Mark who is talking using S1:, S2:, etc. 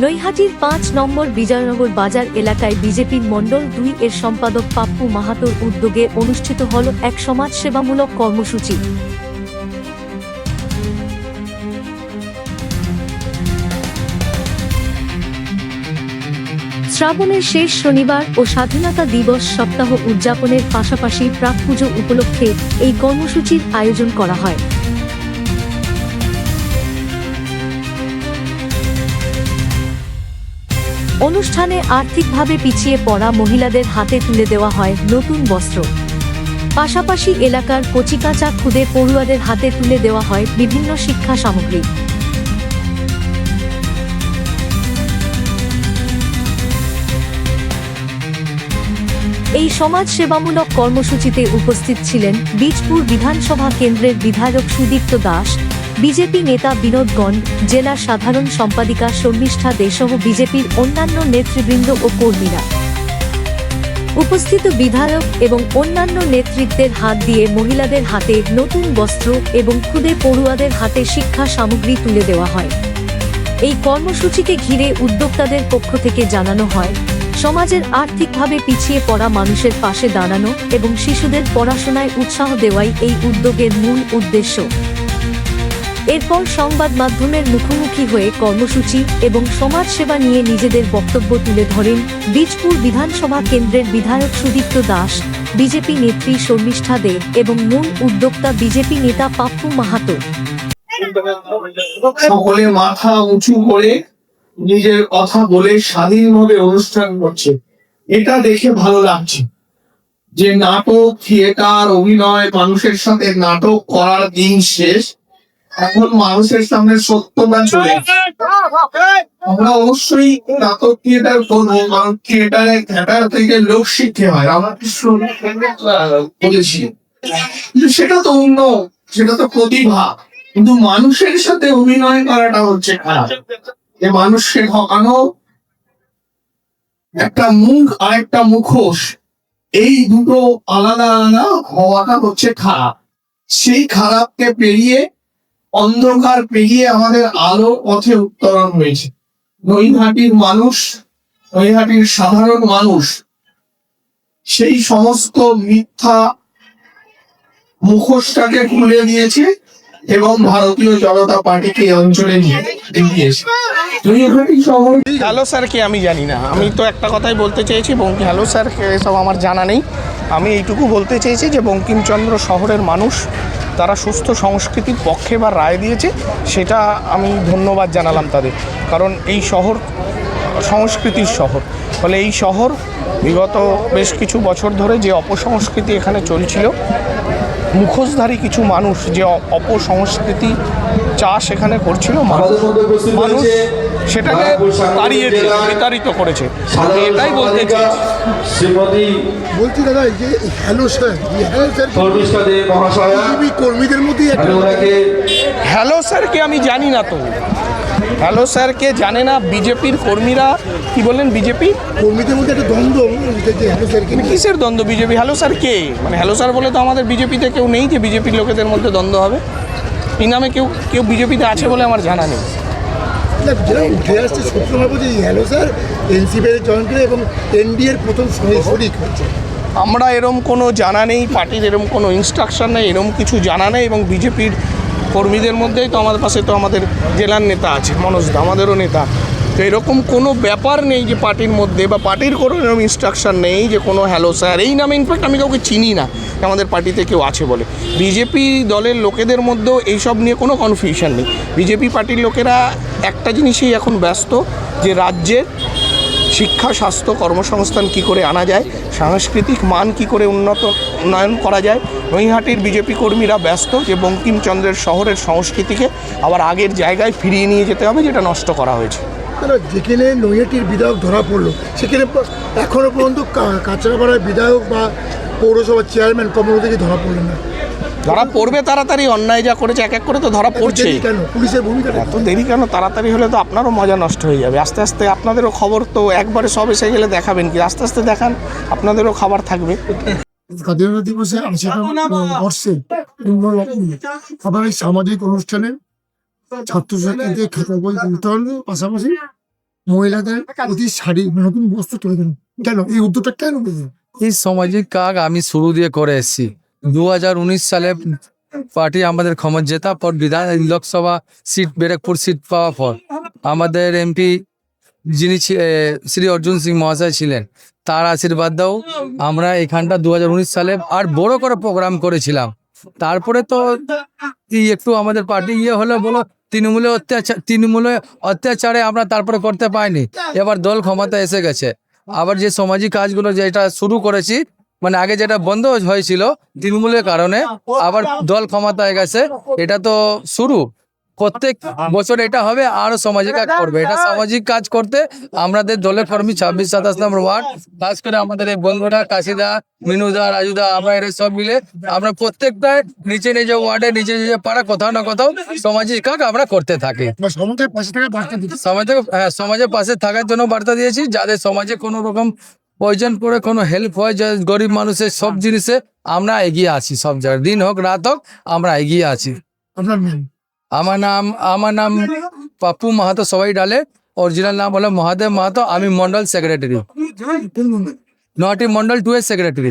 S1: নৈহাটির ৫ নম্বর বিজয়নগর বাজার এলাকায় বিজেপির মণ্ডল ২ এর সম্পাদক পাপ্পু মাহাতোর উদ্যোগে অনুষ্ঠিত হল এক সমাজসেবামূলক কর্মসূচি। শ্রাবণের শেষ শনিবার ও স্বাধীনতা দিবস সপ্তাহ উদযাপনের পাশাপাশি প্রাক পুজো উপলক্ষে এই কর্মসূচির আয়োজন করা হয়। অনুষ্ঠানে আর্থিকভাবে পিছিয়ে পড়া মহিলাদের হাতে তুলে দেওয়া হয় নতুন বস্ত্র, পাশাপাশি এলাকার কচিকাঁচা খুদে পড়ুয়াদের হাতে তুলে দেওয়া হয় বিভিন্ন শিক্ষা সামগ্রী। এই সমাজসেবামূলক কর্মসূচিতে উপস্থিত ছিলেন বীজপুর বিধানসভা কেন্দ্রের বিধায়ক সুদীপ্ত দাস, বিজেপি নেতা বিনোদ গণ, জেলা সাধারণ সম্পাদিকা শর্মিষ্ঠা দে সহ বিজেপির অন্যান্য নেতৃবৃন্দ ও কর্মীরা। উপস্থিত বিধায়ক এবং অন্যান্য নেতৃত্বের হাত দিয়ে মহিলাদের হাতে নতুন বস্ত্র এবং খুদে পড়ুয়াদের হাতে শিক্ষা সামগ্রী তুলে দেওয়া হয়। এই কর্মসূচিকে ঘিরে উদ্যোক্তাদের পক্ষ থেকে জানানো হয়, সমাজের আর্থিকভাবে পিছিয়ে পড়া মানুষের পাশে দাঁড়ানো এবং শিশুদের পড়াশোনায় উৎসাহ দেওয়াই এই উদ্যোগের মূল উদ্দেশ্য। এরপর সংবাদ মাধ্যমের মুখোমুখি হয়ে কর্মসূচি এবং সমাজসেবা নিয়ে নিজেদের বক্তব্য তুলে ধরেন বীজপুর বিধানসভা কেন্দ্রের বিধায়ক সুদীপ্ত দাস, বিজেপি নেত্রী শর্মিষ্ঠা দে এবং মূল উদ্যোক্তা বিজেপি নেতা পাপ্পু মাহাতো।
S2: সকলে মাথা উঁচু করে নিজের কথা বলে স্বাধীনভাবে অনুষ্ঠান করছে, এটা দেখে ভালো লাগছে। যে নাটক, থিয়েটার, অভিনয়, মানুষের সাথে নাটক করার দিন শেষ, এখন মানুষের সামনে সত্যটা চলে আসছে। আমরা অবশ্যই নাটক থিয়েটার করবো, কারণ থিয়েটার থেকে লোক শিখতে হয়, আমরা বলেছি। কিন্তু সেটা তো অন্য, সেটা তো প্রতিভা। কিন্তু মানুষের সাথে অভিনয় করাটা হচ্ছে খারাপ। যে মানুষকে ঠকানো, একটা মুখ আর একটা মুখোশ, এই দুটো আলাদা আলাদা হওয়াটা হচ্ছে খারাপ। সেই খারাপকে পেরিয়ে, অন্ধকার পেরিয়ে আমাদের আলো পথে উত্তরণ হয়েছে। নৈহাটির মানুষ, নৈহাটির সাধারণ মানুষ সেই সমস্ত মিথ্যা মুখোশটাকে খুলে দিয়েছে এবং ভারতীয় জনতা পার্টিকে এই অঞ্চলে নিয়ে দিয়েছে।
S3: হ্যালো স্যারকে আমি জানি না, আমি তো একটা কথাই বলতে চেয়েছি, হ্যালো স্যারকে সব আমার জানা নেই। আমি এইটুকু বলতে চেয়েছি যে বঙ্কিমচন্দ্র শহরের মানুষ তারা সুস্থ সংস্কৃতির পক্ষে বা রায় দিয়েছে, সেটা আমি ধন্যবাদ জানালাম তাদের। কারণ এই শহর সংস্কৃতির শহর, ফলে এই শহর বিগত বেশ কিছু বছর ধরে যে অপসংস্কৃতি এখানে চলছিল, মুখোশধারী কিছু মানুষ যে অপসংস্কৃতি চাষ এখানে করছিল, মানুষ সেটাকে তাড়িয়েছে, বিতাড়িত করেছে। এটাই বলতে
S4: বলছি দাদা, এই যে হ্যালো স্যার, কর্মীদের মধ্যে
S3: হ্যালো স্যারকে আমি জানি না তো, হ্যালো স্যারকে জানে না বিজেপির কর্মীরা। কি বললেন? বিজেপি
S4: কর্মীদের মধ্যে একটা দ্বন্দ্ব,
S3: কিসের দ্বন্দ্ব? বিজেপি হ্যালো স্যার কে? মানে হ্যালো স্যার বলে তো আমাদের বিজেপিতে কেউ নেই যে বিজেপির লোকেদের মধ্যে দ্বন্দ্ব হবে। এই নামে কেউ বিজেপিতে আছে বলে আমার জানা নেই।
S4: যেটা উঠে আসছে সূত্রভাবে যে হ্যালো স্যার এনসিপির জয়েন করে এবং এনডিএর প্রথম শরিক হচ্ছে।
S3: আমরা এরম কোনো জানা নেই, পার্টির এরম কোনো ইনস্ট্রাকশন নেই, এরম কিছু জানা নেই। এবং বিজেপির কর্মীদের মধ্যেই তো আমাদের পাশে তো আমাদের জেলার নেতা আছে মনোজ দা, আমাদেরও নেতা। তো এরকম কোনো ব্যাপার নেই যে পার্টির মধ্যে বা পার্টির কোনো এরকম ইনস্ট্রাকশন নেই যে কোনো হ্যালো স্যার এই নামে। ইনফ্যাক্ট আমি কাউকে চিনি না আমাদের পার্টিতে কেউ আছে বলে। বিজেপি দলের লোকেদের মধ্যেও এইসব নিয়ে কোনো কনফিউশন নেই। বিজেপি পার্টির লোকেরা একটা জিনিসেই এখন ব্যস্ত, যে রাজ্যের শিক্ষা, স্বাস্থ্য, কর্মসংস্থান কী করে আনা যায়, সাংস্কৃতিক মান কী করে উন্নয়ন করা যায়। নৈহাটির বিজেপি কর্মীরা ব্যস্ত যে বঙ্কিমচন্দ্রের শহরের সংস্কৃতিকে আবার আগের জায়গায় ফিরিয়ে নিয়ে যেতে হবে, যেটা নষ্ট করা হয়েছে।
S4: যেখানে নৈহাটির বিধায়ক ধরা পড়লো, সেখানে এখনো পর্যন্ত কাঁচরাপাড়ার বিধায়ক বা পৌরসভার চেয়ারম্যান কমলদেরকে ধরা পড়লেন না।
S3: ধরা পড়বে তাড়াতাড়ি, অন্যায় যা করেছে এক এক করে তো ধরা পড়ছে।
S4: কেন পুলিশের ভূমিকা
S3: এত দেরি কেন? তাড়াতাড়ি হলে তো আপনারও মজা নষ্ট হয়ে যাবে। আস্তে আস্তে আপনাদেরও খবর তো একবারে সব এসে গেলে দেখাবেন কি? আস্তে আস্তে দেখান, আপনাদেরও খাবার থাকবে।
S4: স্বাধীনতা দিবসে বর্ষে আবার এই সামাজিক অনুষ্ঠানে ছাত্রছাত্রীদের খাতা বই বিতরণের পাশাপাশি মহিলাদের প্রতি শাড়ি নতুন বস্ত্র তুলে দেন, কেন এই উদ্যোগটা কেন করবেন?
S5: এই সামাজিক কাজ আমি শুরু দিয়ে করে এসেছি। 2019 সালে পার্টি আমাদের ক্ষমতা জেতা পর বিধান লোকসভা সিট ব্যারাকপুর সিট পাওয়ার পর আমাদের এমপি যিনি শ্রী অর্জুন সিং মহাশয় ছিলেন, তার আশীর্বাদ দাও আমরা এখানটা 2019 সালে আর বড় করে প্রোগ্রাম করেছিলাম। তারপরে তো এই একটু আমাদের পার্টি হলো বলো তৃণমূলের অত্যাচারে আমরা তারপরে করতে পাইনি। এবার দল ক্ষমতা এসে গেছে, আবার যে সামাজিক কাজগুলো যেটা শুরু করেছি, মানে আগে যেটা বন্ধ হয়েছিল তৃণমূলের কারণে, আবার দল ক্ষমতায় গেছে, এটা তো শুরু। প্রত্যেক বছর এটা হবে, আরো সামাজিক কাজ করবে। এটা সামাজিক কাজ করতে আমাদের দলের কর্মী 26-27 নম্বর ওয়ার্ড, খাস করে আমাদের এই বন্ধুরা কাশিদা, মিনুদা, রাজুদা, আমরা এরা সব মিলে আমরা প্রত্যেকটা নিচে নিজে ওয়ার্ডে নিচে নিজে পাড়া কোথাও না কোথাও সামাজিক কাজ আমরা করতে থাকি।
S4: বা সমাজের পাশে থাকা বার্তা দিতে
S5: সমাজের পাশে থাকার জন্য বার্তা দিয়েছি, যাদের সমাজে কোনো রকম প্রয়োজন পড়ে, কোনো হেল্প হয়, যে গরিব মানুষের সব জিনিসে আমরা এগিয়ে আছি। সব জায়গায় দিন হোক রাত হোক আমরা এগিয়ে আছি।
S4: আপনার নাম?
S5: আমার নাম পাপ্পু মাহাতো, সবাই ডালে। অরিজিনাল নাম হলো মহাদেব মাহাতো। আমি মন্ডল সেক্রেটারি, নয়াটি মন্ডল 2 এর সেক্রেটারি।